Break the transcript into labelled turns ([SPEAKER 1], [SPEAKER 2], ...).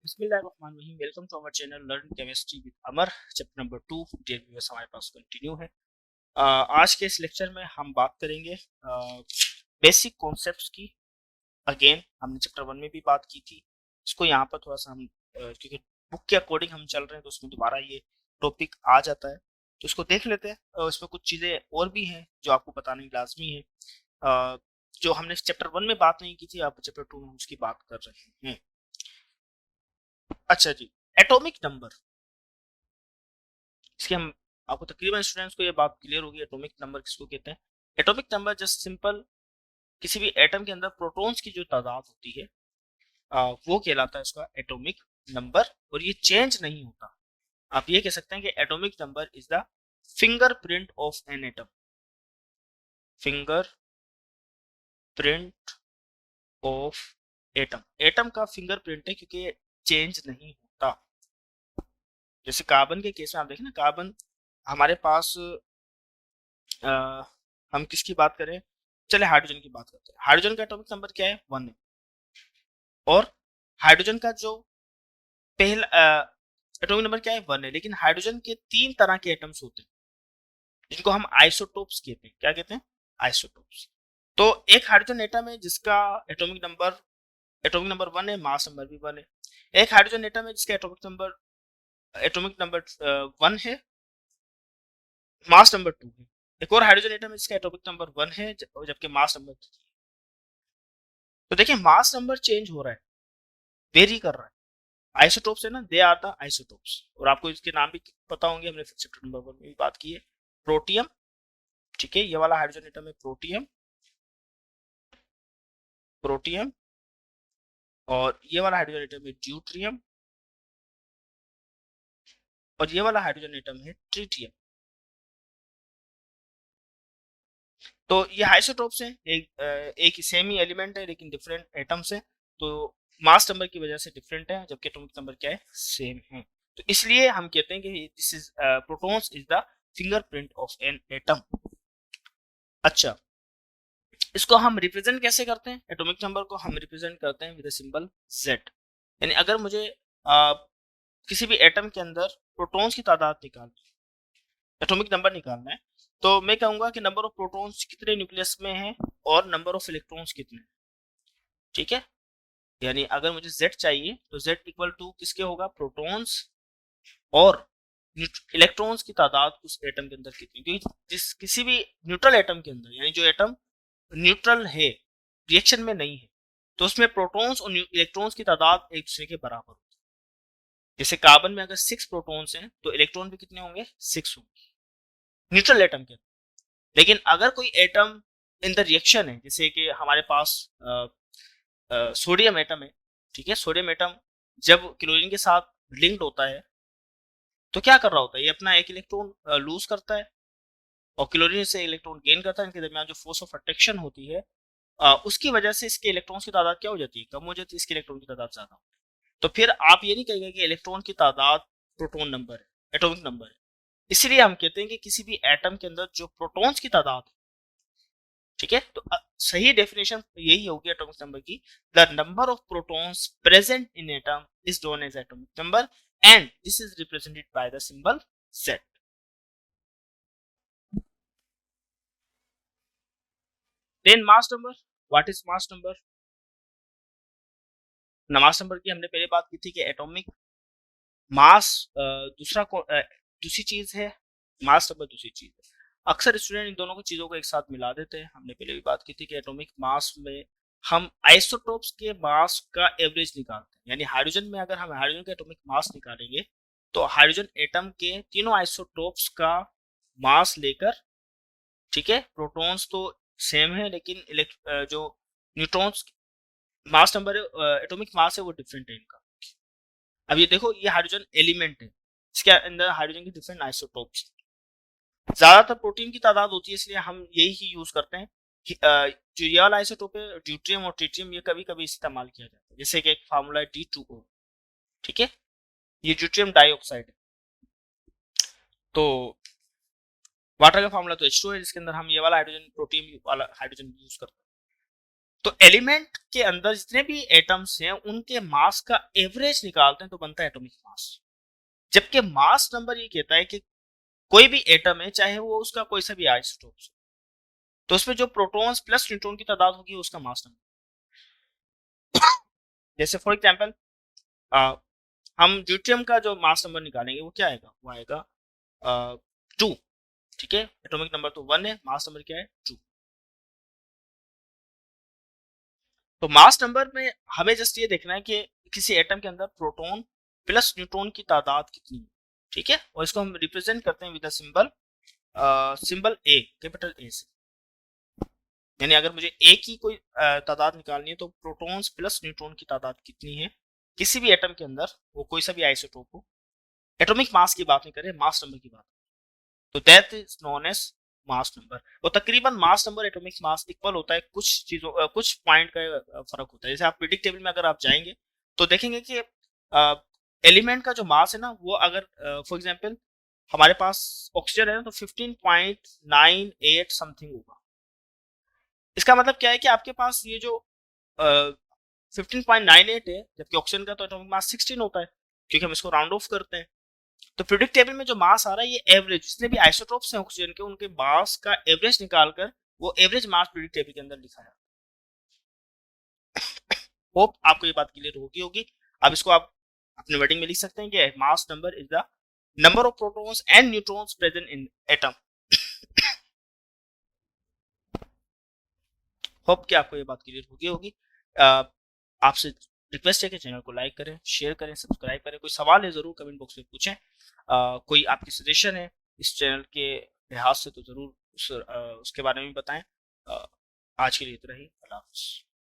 [SPEAKER 1] बिस्मिल्लाहिर्रहमानिर्रहीम। Welcome to our channel learn chemistry with Amar. Chapter number 2 dear viewers हमारे पास continue है। आज के इस लेक्चर में हम बात करेंगे बेसिक कॉन्सेप्ट्स की। अगेन हमने चैप्टर 1 में भी बात की थी। इसको यहाँ पर थोड़ा सा हम क्योंकि बुक के अकॉर्डिंग हम चल रहे हैं तो उसमें दोबारा ये टॉपिक आ जाता है, तो इसको देख लेते हैं। इसमें कुछ चीज़ें और भी हैं जो आपको बतानी लाजमी है, अ, जो हमने चैप्टर 1 में बात नहीं की थी। आप चैप्टर 2 में उसकी बात कर रहे हैं। अच्छा जी, एटॉमिक नंबर। इसके हम आपको तकरीबन स्टूडेंट्स को ये बात क्लियर होगी एटॉमिक नंबर किसको कहते हैं। एटॉमिक नंबर जस्ट सिंपल किसी भी एटम के अंदर प्रोटॉन्स की जो तादाद होती है, वो कहलाता है उसका एटॉमिक नंबर, और ये चेंज नहीं होता। आप ये कह सकते हैं कि atomic number is the fingerprint of an atom. Finger print of atom, atom का फिंगरप्रिंट है क्योंकि ये चेंज नहीं होता। जैसे कार्बन के केस में आप देखें ना, कार्बन हमारे पास हम किसकी बात करें, चले हाइड्रोजन की बात करते हैं। हाइड्रोजन का एटॉमिक नंबर क्या है, 1 है। और हाइड्रोजन का जो पहला एटॉमिक नंबर क्या है, 1 है। लेकिन हाइड्रोजन के 3 तरह के एटम्स होते हैं जिनको हम आइसोटोप्स कहते हैं। क्या कहते हैं, आइसोटोप्स। तो एक हाइड्रोजन एटम है जिसका एटॉमिक नंबर 1 है, मास नंबर भी 1 है। एक हाइड्रोजन एटम है जिसका एटॉमिक नंबर 1 है, मास नंबर 2 है। एक और हाइड्रोजन एटम है जिसका एटॉमिक नंबर 1 है जबकि मास नंबर 3 है। तो देखिए मास नंबर चेंज हो रहा है, वेरी कर रहा है। आइसोटोप्स है ना, दे आर द आइसोटोप्स। और आपको इसके नाम भी पता होंगे, हमने चैप्टर नंबर 1 में भी बात की है। प्रोटियम, ठीक है, ये वाला हाइड्रोजन एटम है प्रोटियम। प्रोटियम। और ये वाला हाइड्रोजन एटम है ड्यूट्रियम। और ये वाला हाइड्रोजन एटम है ट्रिटियम। तो ये आइसोटोप्स हैं, एक ही सेम ही एलिमेंट है लेकिन डिफरेंट एटम्स हैं। तो मास नंबर की वजह से डिफरेंट है, जबकि एटॉमिक नंबर क्या है, सेम है। तो इसलिए हम कहते हैं कि this is protons is the fingerprint of an atom. अच्छा, इसको हम रिप्रेजेंट कैसे करते हैं, एटॉमिक नंबर को हम रिप्रेजेंट करते हैं विद सिंबल Z। यानी अगर मुझे किसी भी एटम के अंदर प्रोटॉन्स की तादाद निकालनी, एटॉमिक नंबर निकालना है, तो मैं कहूंगा कि नंबर ऑफ प्रोटॉन्स कितने न्यूक्लियस में हैं और नंबर ऑफ इलेक्ट्रॉन्स कितने। ठीक है, यानी अगर मुझे Z चाहिए तो Z इक्वल टू किसके होगा, प्रोटॉन्स और इलेक्ट्रॉन्स की तादाद उस एटम के अंदर कितनी। क्योंकि जिस किसी भी न्यूट्रल एटम के अंदर, यानी जो एटम न्यूट्रल है, रिएक्शन में नहीं है, तो उसमें प्रोटॉन्स और इलेक्ट्रॉन्स की तादाद एक दूसरे के बराबर होती है। जैसे कार्बन में अगर 6 प्रोटॉन्स हैं तो इलेक्ट्रॉन भी कितने होंगे, 6 होंगे न्यूट्रल एटम के अंदर। लेकिन अगर कोई एटम इन द रिएक्शन है, जैसे कि हमारे पास सोडियम एटम है, ठीक है, सोडियम एटम जब क्लोरीन के साथ लिंक्ड होता है तो क्या कर रहा होता है, ये अपना एक इलेक्ट्रॉन लूज करता है और क्लोरीन से इलेक्ट्रॉन गेन करता है। इनके दरमियान जो फोर्स ऑफ अट्रैक्शन होती है, उसकी वजह से इसके इलेक्ट्रॉन्स की तादाद क्या हो जाती है, कम हो जाती है, इसके इलेक्ट्रॉन की तादाद ज्यादा होती है। तो फिर आप ये नहीं कहेंगे कि इलेक्ट्रॉन की तादाद प्रोटॉन नंबर है, एटॉमिक नंबर है। इसलिए हम कहते हैं कि किसी भी एटम के अंदर जो प्रोटॉन्स की तादाद है, ठीक है, तो सही डेफिनेशन यही होगी एटॉमिक नंबर की, the number of protons present in atom is known as atomic number and this is represented by the symbol Z। Then mass number, what is mass number. Mass number की हमने पहले बात की थी कि atomic mass दूसरी चीज है, मास नंबर दूसरी चीज है। अक्सर स्टूडेंट इन दोनों को चीजों को एक साथ मिला देते हैं। हमने पहले भी बात की थी कि एटॉमिक मास में हम आइसोटोप्स के मास का एवरेज निकालते हैं। यानी हाइड्रोजन में अगर हम हाइड्रोजन का एटॉमिक मास निकालेंगे तो हाइड्रोजन एटम के तीनों आइसोटोप्स का मास लेकर, ठीक है, प्रोटॉन्स तो सेम है लेकिन जो न्यूट्रॉन्स मास नंबर एटॉमिक मास है वो डिफरेंट है इनका। अब ये देखो, ये हाइड्रोजन एलिमेंट है, इसके अंदर हाइड्रोजन के डिफरेंट आइसोटोप्स। ज्यादातर प्रोटीन की तादाद होती है इसलिए हम यही ही यूज करते हैं। जो ये वाला आइसोटोप है ड्यूट्रियम और ट्रिटियम, ये कभी कभी इस्तेमाल किया जाता है। जैसे कि एक फार्मूला है D2O, ठीक है, ये ड्यूट्रियम डाइऑक्साइड है। तो वाटर का फार्मूला तो H2 है, जिसके अंदर हम ये वाला हाइड्रोजन, प्रोटीन वाला हाइड्रोजन यूज करते हैं। तो एलिमेंट के अंदर जितने भी एटम्स हैं उनके मास का एवरेज निकालते हैं तो बनता है एटॉमिक मास। जबकि मास नंबर ये कहता है कि कोई भी एटम है चाहे वो उसका कोई सा भी आइसोटोप हो, तो उसमें जो प्रोटॉन्स प्लस न्यूट्रॉन की तादाद होगी उसका मास नंबर। जैसे फॉर एग्जांपल हम ड्यूट्रियम का जो मास नंबर निकालेंगे वो क्या आएगा, वो आएगा 2। ठीक है, एटॉमिक नंबर तो 1 है, मास नंबर क्या है 2। तो मास नंबर में हमें जस्ट ये देखना है कि किसी एटम के अंदर प्रोटॉन प्लस न्यूट्रॉन की तादाद कितनी है। ठीक है, और इसको हम रिप्रेजेंट करते हैं with symbol symbol A, capital A से। यानी अगर मुझे ए की कोई तादाद निकालनी है तो प्रोटॉन्स प्लस न्यूट्रॉन की तादाद कितनी है किसी भी एटम के अंदर, वो कोई सा भी आइसोटोप हो। एटॉमिक मास की बात नहीं करें, मास नंबर की बात। तो that is known as mass number. और तकरीबन mass number atomic mass equal होता है, कुछ चीजों कुछ पॉइंट का फर्क होता है। जैसे आप पीरियोडिक टेबल में अगर आप जाएंगे तो देखेंगे कि एलिमेंट का जो मास है ना वो अगर फॉर एग्जांपल हमारे पास ऑक्सीजन है ना तो 15.98 समथिंग होगा। इसका मतलब क्या है कि आपके पास ये जो 15.98 है, जबकि ऑक्सीजन का तो एटॉमिक मास 16 होता है क्योंकि हम इसको राउंड ऑफ करते हैं। तो पीरियोडिक टेबल में जो मास आ रहा है ये एवरेज, जितने भी आइसोटोप्स हैं ऑक्सीजन के उनके मास का एवरेज निकालकर वो एवरेज मास पीरियोडिक टेबल के अंदर लिखा है। होप आपको ये बात क्लियर होगी। अब इसको आप अपने वर्डिंग में लिख सकते हैं कि mass number is the number of protons and neutrons present in atom. Hope कि आपको ये बात क्लियर होगी। आपसे रिक्वेस्ट है कि चैनल को लाइक करें, शेयर करें, सब्सक्राइब करें। कोई सवाल है जरूर कमेंट बॉक्स में पूछें। कोई आपकी सजेशन है इस चैनल के लिहाज से तो जरूर उसके बारे में बताएं। आज के लिए इतना ही। अल्लाह हाफ़िज़।